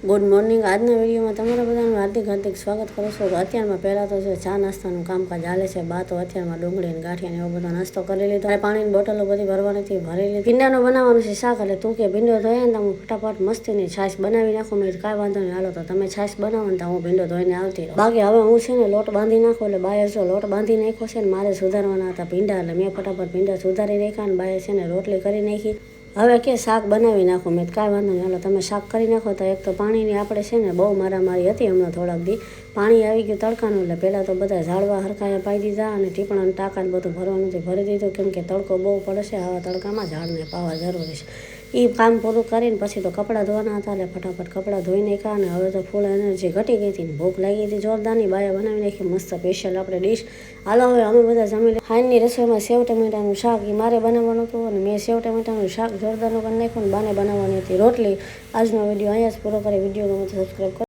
Good morning. આજના વિડીયોમાં તમારા બધાનું હાર્દિક સ્વાગત કરું છું। તો અત્યારમાં પહેલાં તો જો ચા નાસ્તાનું કામકાજ ચાલે છે। બા તો અત્યારમાં ડુંગળી અને ગાંઠિયા એવો બધો નાસ્તો કરી લીધો। પાણીની બોટલો બધી ભરવાની હતી, ભરી લીધી। ભીંડાનું બનાવવાનું છે શાક, એટલે તું કે ભીંડો ધોયા ને હું ફટાફટ મસ્તીની છાશ બનાવી નાખું। મેં કાંઈ વાંધો નહીં, હાલો તો તમે છાશ બનાવો ને તો હું ભીંડો ધોઈને આવતી રહું। બાકી હવે હું છે ને લોટ બાંધી નાખું, એટલે બાએ જો લોટ બાંધી નાખ્યો છે ને મારે સુધારવાના હતા ભીંડા, એટલે મેં ફટાફટ ભીંડા સુધારી નાખ્યા અને બાએ છે ને રોટલી કરી નાખી। હવે કે શાક બનાવી નાખો, મેં કાંઈ વાંધો નહીં, હાલો તમે શાક કરી નાખો। તો એક તો પાણીની આપણે છે ને બહુ મારામારી હતી હમણાં થોડાક દી, પાણી આવી ગયું તડકાનું, એટલે પહેલાં તો બધા ઝાડવા હરખાયા પાઈ દીધા અને ટીપણાનું ટાંકાને બધું ભરવાનું ભરી દીધું, કેમ કે તડકો બહુ પડે છે। આવા તડકામાં ઝાડને પાવા જરૂરી છે। એ કામ પૂરું કરીને પછી તો કપડાં ધોવાના હતા, એટલે ફટાફટ કપડાં ધોઈ નાખ્યા। અને હવે તો ફૂલ એનર્જી ઘટી ગઈ હતી ને ભૂખ લાગી હતી જોરદારની। બાએ બનાવી નાખી મસ્ત સ્પેશિયલ આપણે ડીશ। હાલો હવે અમે બધા જમી લઈએ। હાઈની રસોઈમાં સેવ ટમેટાનું શાક એ મારે બનાવવાનું હતું, અને મેં સેવ ટમેટાનું શાક જોરદારનું કરી નાખ્યું, અને બાને બનાવવાની હતી રોટલી। આજનો વિડીયો અહીંયા જ પૂરો કરી। વિડીયો ગમે તો સબસ્ક્રાઈબ કરો।